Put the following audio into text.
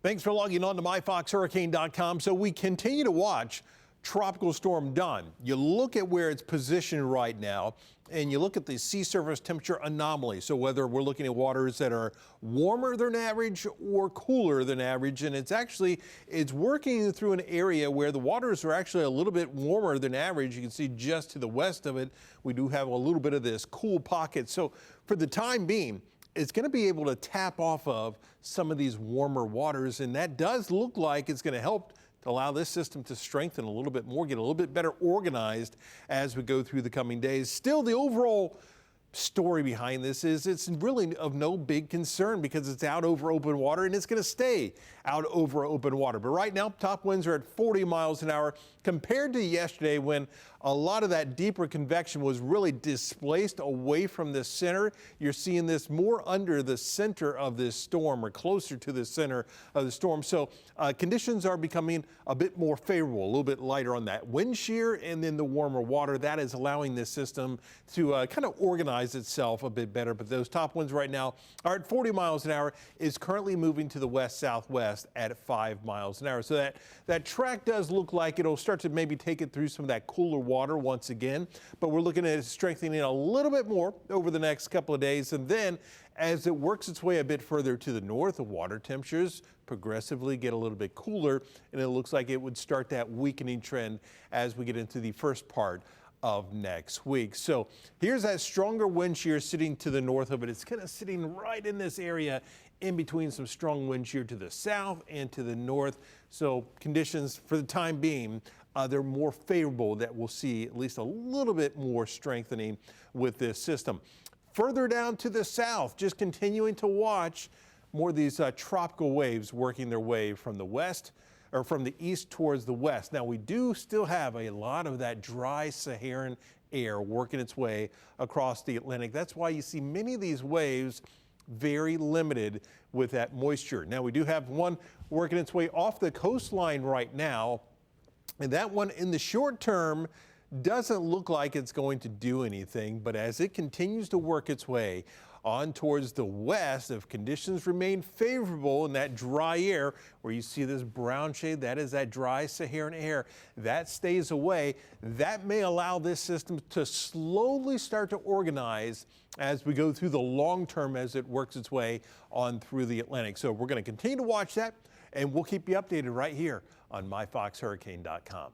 Thanks for logging on to myfoxhurricane.com. So we continue to watch Tropical Storm Don. You look at where it's positioned right now, and you look at the sea surface temperature anomaly. So whether we're looking at waters that are warmer than average or cooler than average, and it's working through an area where the waters are actually a little bit warmer than average. You can see just to the west of it, we do have a little bit of this cool pocket. So for the time being, it's going to be able to tap off of some of these warmer waters, and that does look like it's going to help to allow this system to strengthen a little bit more, get a little bit better organized as we go through the coming days. Still, the overall story behind this is it's really of no big concern because it's out over open water and it's going to stay out over open water. But right now, top winds are at 40 miles an hour compared to yesterday when a lot of that deeper convection was really displaced away from the center. You're seeing this more under the center of this storm or closer to the center of the storm. So conditions are becoming a bit more favorable, a little bit lighter on that wind shear and then the warmer water. That is allowing this system to kind of organize itself a bit better. But those top winds right now are at 40 miles an hour, is currently moving to the west-southwest at 5 miles an hour. So that track does look like it'll start to maybe take it through some of that cooler water once again, but we're looking at it strengthening a little bit more over the next couple of days. And then as it works its way a bit further to the north, the water temperatures progressively get a little bit cooler, and it looks like it would start that weakening trend as we get into the first part of next week. So here's that stronger wind shear sitting to the north of it. It's kind of sitting right in this area in between some strong wind shear to the south and to the north. So conditions for the time being, they're more favorable, that we'll see at least a little bit more strengthening with this system. Further down to the south, just continuing to watch more of these tropical waves working their way from the west or from the east towards the west. Now we do still have a lot of that dry Saharan air working its way across the Atlantic. That's why you see many of these waves very limited with that moisture. Now we do have one working its way off the coastline right now, and that one in the short term doesn't look like it's going to do anything, but as it continues to work its way on towards the west, if conditions remain favorable in that dry air, where you see this brown shade, that is that dry Saharan air, that stays away. That may allow this system to slowly start to organize as we go through the long term as it works its way on through the Atlantic. So we're going to continue to watch that, and we'll keep you updated right here on myfoxhurricane.com.